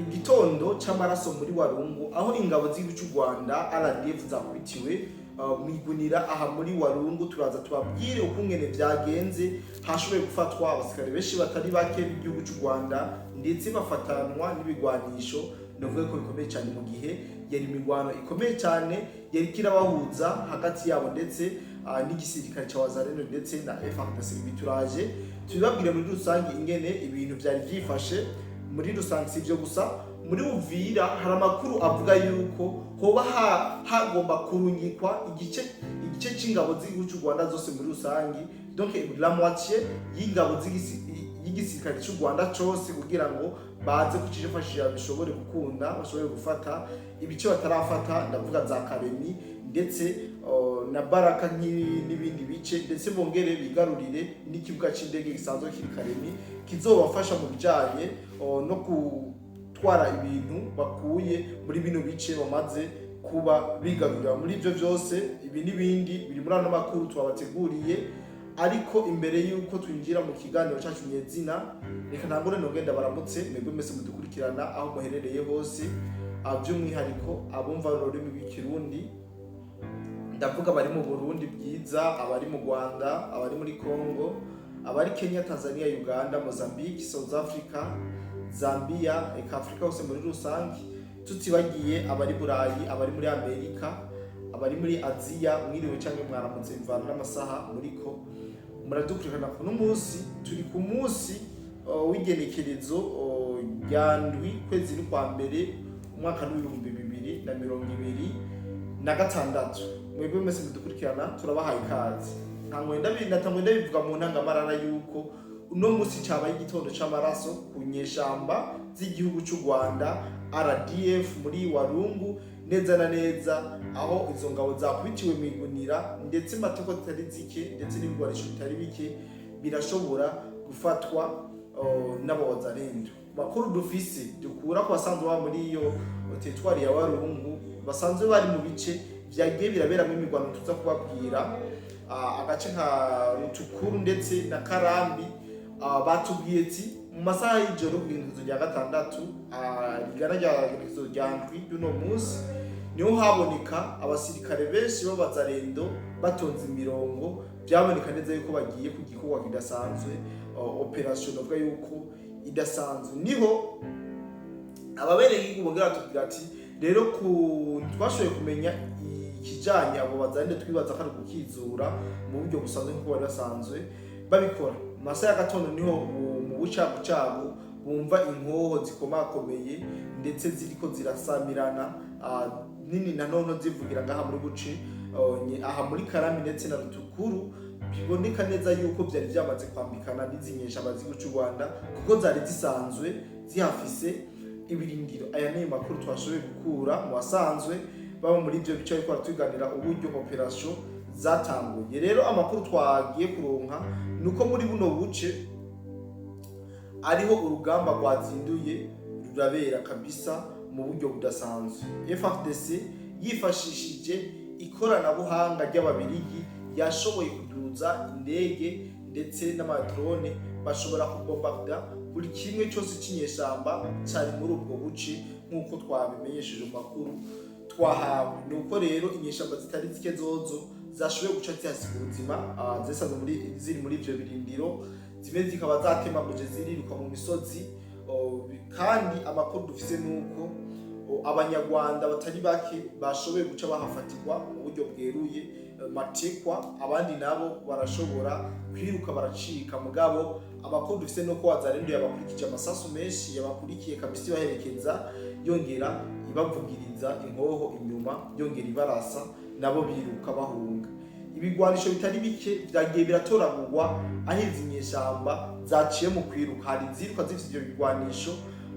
igitondo c'amaraso muri Walungu aho ingabo z'igihugu cy'u Rwanda RDF zakubitiwe mwigunira aha muri Walungu. Turaza tubabwire ukungene vyagenze, hashoboye gufatwa abasirikare benshi batari bake b'igihugu cy'u Rwanda ndetse bafatanwa n'ibigwanisho. Ndavuga ko bikomeye cyane mu gihe yari imigwano ikomeye cyane yari kirabahuza hagati yabo ndetse n'igisirikare cya Wazalendo ndetse na FARDC. Bituraje tubabwire muri rusange ingene ibintu byari byifashe muri rusange. Sivyo gusa, muri Uvira hari amakuru avuga yuko hoba hagomba kurunyikwa igice c'ingabo z'igihugu cy'u Rwanda zose muri rusange, donc la moitié y'ingabo y'igisirikare cy'u Rwanda cyose kugira ngo baze kucifashisha bishobore gukunda bashobore gufata ibice batarafata. Ndavuga za Karemi ndetse na Baraka n'ibindi bice, ndetse bongere bigarurire n'ikibuga c'indege gisanzwe kiri Karemi kizobafasha mu bijanye no gutwara ibintu bakuye muri bino bice bamaze kuba bigarurira. Muri ivyo vyose ibi n'ibindi biri muri ano makuru twabateguriye, ariko imbere yuko twinjira mu kiganiro cyacu nyezina, reka ntangure nogenda baramutse mwebwe mwese mudukurikirana aho muherereye hose, by'umwihariko abumva ururimi rw'ikirundi. Ndavuga abari mu Burundi bwiza, abari mu Rwanda, abari muri Congo, abari Kenya, Tanzania, Uganda, Mozambique, South Africa, Zambia, eka Afrika hose muri rusange, tutibagiye abari Burayi, abari muri Amerika, abari muri Aziya. Mwiriwe cyangwa mwaramutse mvana n'amasaha muriko muradukurikirana kuno munsi. Turi ku munsi w'igenekerezo rya ndwi kwezi kwa mbere umwaka w'2026. Mwebwe mwese mudukurikirana turabahaye ikaze. Ntangwenda bivuga mu ntangamarara yuko uno munsi cyabaye igitondo c'amaraso ku nyeshamba z'igihugu cy'u Rwanda RDF muri Walungu, neza na neza aho izo ngabo zakubitiwe mwigunira, ndetse mateko zitari zike ndetse n'ibigwanisho bitari bike birashobora gufatwa n'abawazalendo. Makuru dufise dukura ku basanzwe ba muri iyo teritwari ya Walungu basanzwe bari mu bice vyagiye biraberamo imigwano. Tuza kubabwira agace nka rucuru ndetse na Karambi. Batubwiye ati mu masaha y'ijoro kw'inzu rya gatandatu rigana ryagenekezo rya ndwi y'uno munsi niho haboneka abasirikare benshi b'abazalendo batonze imirongo. Byaboneka neza yuko bagiye ku gikorwa kidasanzwe, operation avuga yuko idasanzwe. Niho ababereye igubogera tubwira ati rero twashoboye kumenya ikijanye abo bazalendo, twibaza ko ari gukizura mu buryo busanzwe kuko bari basanzwe babikora. Masaha ya gatondo niho mu bucagucagu bumva inkoho zikomakomeye ndetse ziriko zirasamirana nini na none zivugira ngaha muri buce aha muri Karami ndetse na Rutukuru. Biboneka neza yuko byari byamaze kwambikana n'izinyesha abazigu cy'u Rwanda kuko zari zisanzwe zihafise ibirindiro. Aya ni makuru twashoboye gukura mu basanzwe baba muri ibyo bice ariko tuganira uburyo operation zatanguye. Rero amakuru twagiye kuronka nuko muri buno buce ariho urugamba rwazinduye rurabera kabisa mu buryo budasanzwe. FARDC yifashishije ikoranabuhanga ry'ababirigi yashoboye kuduza indege ndetse n'amadrone, bashobora kubombarda buri kimwe cyose cy'inyeshamba cyari muri ubwo buce nk'uko twabimenyesheje mu makuru twahawe. Nuko rero inyeshamba zitari zike zozo zashoboye guca zihasiga ubuzima, zisanzwe ziri muri ivyo birindiro, zimwe zikaba zatemaguje ziriruka mu misozi. Kandi amakuru dufise nuko abanyarwanda batari bake bashoboye guca bahafatirwa mu buryo bweruye matekwa, abandi nabo barashobora kwiruka baracika. Mugabo amakuru dufise nuko Wazalendo yabakurikije amasasu menshi, yabakurikiye kabisa ibaherekeza, yongera ibavugiriza inkoho inyuma, yongera ibarasa, nabo biruka bahunga. Ibigwanisho bitari bike vyagiye biratoragurwa aho izi nyeshamba zaciye mu kwiruka. Hari ziruka zifite ivyo bigwanisho,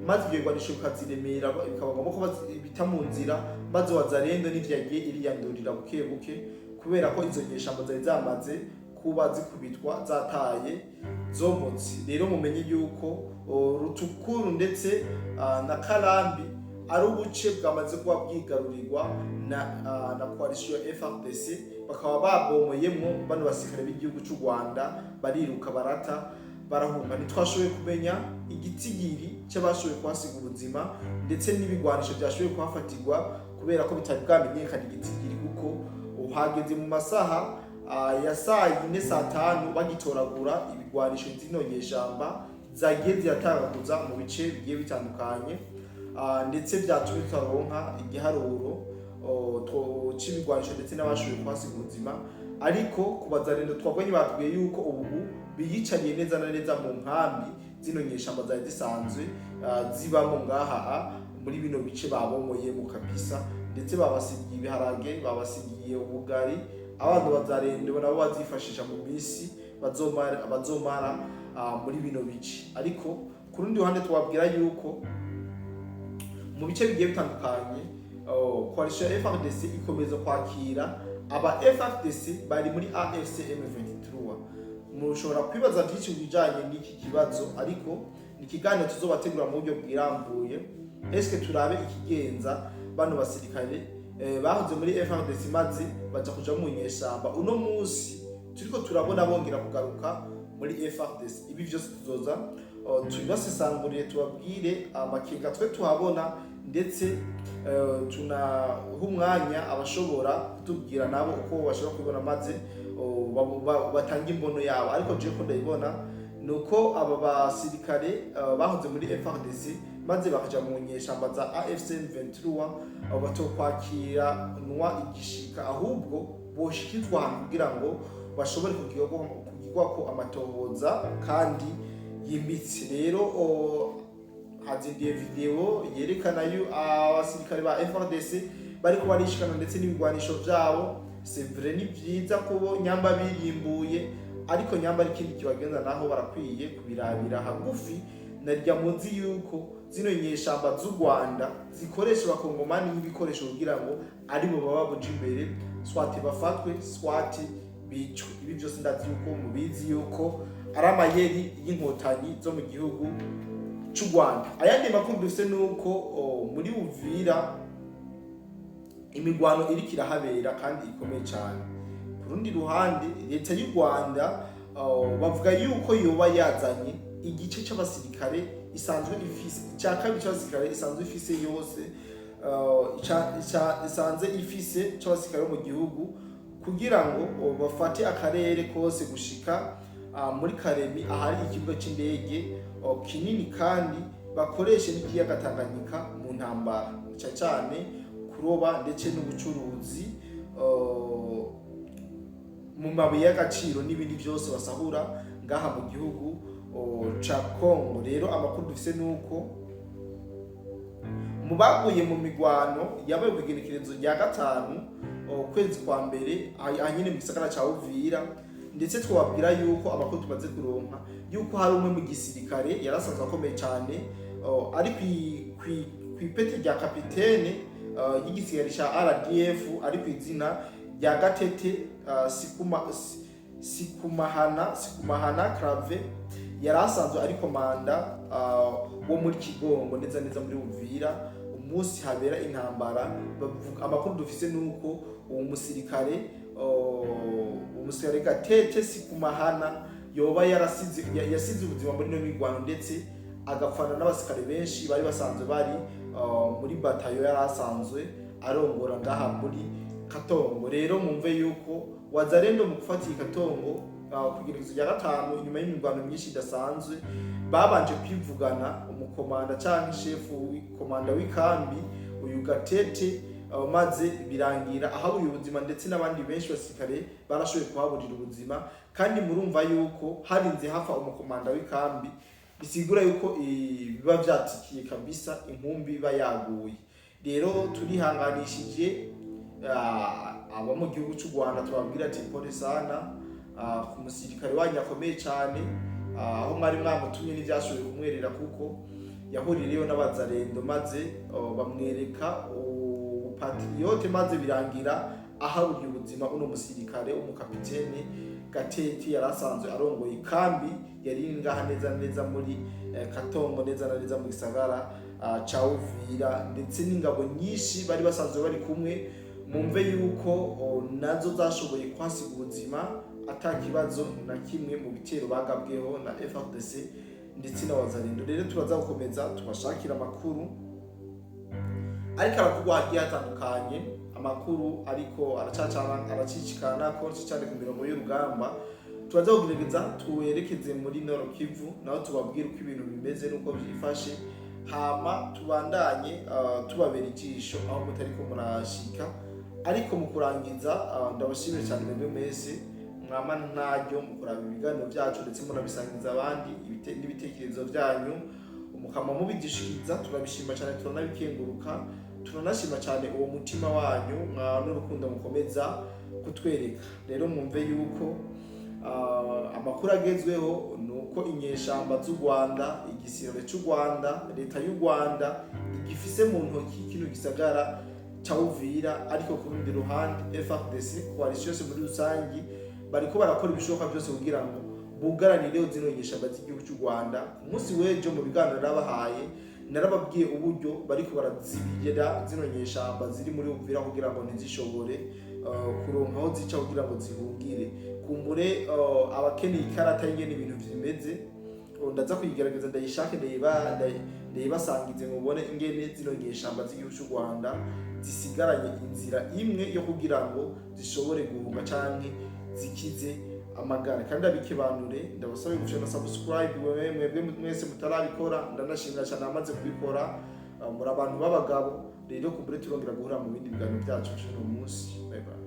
maze ibyo bigwanisho bikaziremera bikabagamo ko bita mu nzira, maze Wazalendo n'ivyagiye iriyandurira buke buke kubera ko izo nyeshamba zari zamaze kuba zikubitwa zataye zomotse. Rero mumenye yuko Rutukuru ndetse na Karambi ari ubuce bwamaze kuba bwigarurirwa na coalition ya FARDC, bakaba babomoyemo bano basirikare b'igihugu cy'u Rwanda bariruka barata barahunga. Ntitwashoboye kumenya igitigiri cy'abashoboye kuhasiga ubuzima ndetse n'ibigwanisho byashoboye kuhafatirwa kubera ko bitari bwamenyekana igitigiri, kuko uhageze mu masaha ya saa 4 saa 5 bagitoragura ibigwanisho zino nyeshamba zagiye ziratagaguza mu bice bigiye bitandukanye, ndetse byatumye tutaronka igiharuro c'ibigwanisho ndetse n'abashoboye kuhasiga ubuzima. Ariko kubazarendo twabonye batubwiye yuko ubu biyicariye neza na neza mu nkambi zino nyeshamba zari zisanzwe zibamo ngaha muri bino bice babomoyemo kabisa, ndetse babasigiye ibiharage, babasigiye ubugari. Abantu bazarendo nabo bazifashisha mu minsi bazomara muri bino bice. Ariko ku rundi ruhande twabwira yuko mu bice bigiye bitandukanye coalition FARDC ikomeza kwakira aba FARDC bari muri AFC M23. Mushobora kwibaza byinshi bijanye n'iki kibazo, ariko ni kiganiro tuzobategura mu buryo bwirambuye. Eske turabe ikigenza bano basirikare bahoze muri FARDC maze baja kuja mu nyeshamba, uno munsi turiko turabona bongera kugaruka muri FARDC. Ibi byose tuzoza tubasesangurire, tubabwire amakenga twe tuhabona, ndetse tunaha umwanya abashobora kutubwira nabo uko bashobora kubibona maze batanga imbono yabo. Ariko je ko ndayibona nuko aba basirikare bahoze muri FARDC maze bakaja mu nyeshamba za AFC M23 batokwakira nwa igishika, ahubwo boshikizwa ahantu kugira ngo bashobore kugirwa ko amatohoza kandi yimbitse. Rero hazindiye video yerekana abasirikare ba FARDC bariko barishikana ndetse n'ibigwanisho vyabo. C'est vrai, ni byiza ko nyamba birimbuye, ariko nyamba ikindi kibagenza naho barakwiye kubirabira hagufi. Narya muzi yuko zino nyeshamba z'u Rwanda zikoresha abakongomani nk'ibikoresho kugira ngo ari bo baba buje imbere, swati bafatwe swati bicwe. Ibi byose ndazi yuko mubizi yuko ari amayeri y'inkotanyi zo mu gihugu cy'u Rwanda. Ayandi makuru dufite nuko muri Uvira imigwano iriko irahabera kandi ikomeye cyane. Ku rundi ruhande leta y'u Rwanda bavuga yuko yoba yazanye igice cy'abasirikare isanzwe ifise, cya kabiri cy'abasirikare isanzwe ifise yose, isanze ifise cy'abasirikare mu gihugu, kugira ngo bafate akarere kose gushika muri Karemi ahari ikibuga cy'indege kinini, kandi bakoreshe n'ikiyaga Tanganyika mu ntambara, cyane kuroba ndetse n'ubucuruzi mu mabuye y'agaciro n'ibindi byose basahura ngaha mu gihugu ca Kongo. Rero amakuru dufise nuko mu baguye mu migwano yabaye ku igenekerezo rya 5 kwezi kwa mbere anyine mu gisagara ca Uvira, ndetse twabwira yuko amakuru tumaze kuronka yuko hari umwe mu gisirikare yarasanzwe akomeye cyane ari kw'ipeti rya kapitene y'igisirikare ca RDF ari kw'izina rya Gatete Sikumahana Clave, yarasanzwe ari komanda wo muri Kigongo neza muri Uvira. Umunsi habera intambara, amakuru dufise nuko uwo musirikare Gatete Sikumahana yoba yasize ubuzima muri no migwano, ndetse agapfana n'abasirikare benshi bari basanzwe bari muri batayo yarasanzwe arongora ngaha muri Katongo. Rero mumve yuko wazarendo mu gufata Katongo kugira rya 5 nyuma y'imigwano myinshi idasanzwe, babanje kwivugana umukomanda cyangwa shefu komanda w'ikambi uyu Gatete, maze birangira aho ubuzima, ndetse n'abandi benshi basirikare barashoboye kuhaburira ubuzima. Kandi murumva yuko harinze hafa umukomanda w'ikambi, bisigura yuko biba byatikiye kabisa, inkumbi bayaguye. Rero turihanganishije aba mu gihugu cy'u Rwanda, tubabwira ati pole sana ku musirikare wanyu akomeye cyane, aho mwari mwamutumye n'ibyashoboye kumwerera, kuko yahuririyeho n'abazarendo maze bamwereka patriote, maze birangira ahaburiye ubuzima uno musirikare umukapitene Gatete yarasanzwe arongoye ikambi yari ngaha neza muri Katongo, neza mu gisagara ca Uvira, ndetse n'ingabo nyinshi bari basanzwe bari kumwe. Mumve yuko nazo zashoboye kwasiga ubuzima atakibazo na kimwe mu bitero bagabweho na FARDC ndetse na wazalendo. Rero turaza gukomeza tubashakira amakuru ariko arakugwa hagiye hatandukanye, amakuru ariko aracicikana konse cyane ku mirongo y'urugamba. Turaza kugerageza tuwerekeze muri Nord Kivu naho tubabwira uko ibintu bimeze nuko byifashe, hama tubandanye tubabera ijisho aho mutariko murashika. Ariko mu kurangiza ndabashimira cyane mwebwe mwese mwama ntaryo mu kuraba ibiganiro byacu ndetse munabisangiza abandi n'ibitekerezo byanyu, mukama mubigishikiriza. Turabishima cyane, turanabikenguruka, turanashima cyane uwo mutima wanyu n'urukundo mukomeza kutwereka. Rero mwumve yuko amakuru agezweho nuko inyeshamba z'u Rwanda, igisirikare cy'u Rwanda, leta y'u Rwanda igifise mu ntoki kino gisagara ca Uvira, ariko ku rundi ruhande FARDC coalition yose muri rusangi bariko barakora ibishoboka byose kugira ngo bugaranire zino nyeshamba z'igihugu cy'u Rwanda. Ku munsi w'ejo mu biganiro nabahaye narababwiye uburyo bariko barazibira zino nyeshamba ziri muri Uvira kugira ngo ntizishobore kuronka aho zica kugira ngo zihungire. Kumbure abakeneye ikarata y'ingene ibintu bimeze ndaza kuyigerageza ndayishake ndayibasangize mubone ingene zino nyeshamba z'igihugu cy'u Rwanda zisigaranye inzira imwe yo kugira ngo zishobore guhunga canke zikize amagara. Kandi abikebanure ndabasaba gushaka subscribe mwebwe mwese mutarabikora, ndanashimira cyane amaze kubikora, muri abantu b'abagabo. Rero kumbure turongera guhura mu bindi biganiro byacu uno munsi. Bye bye.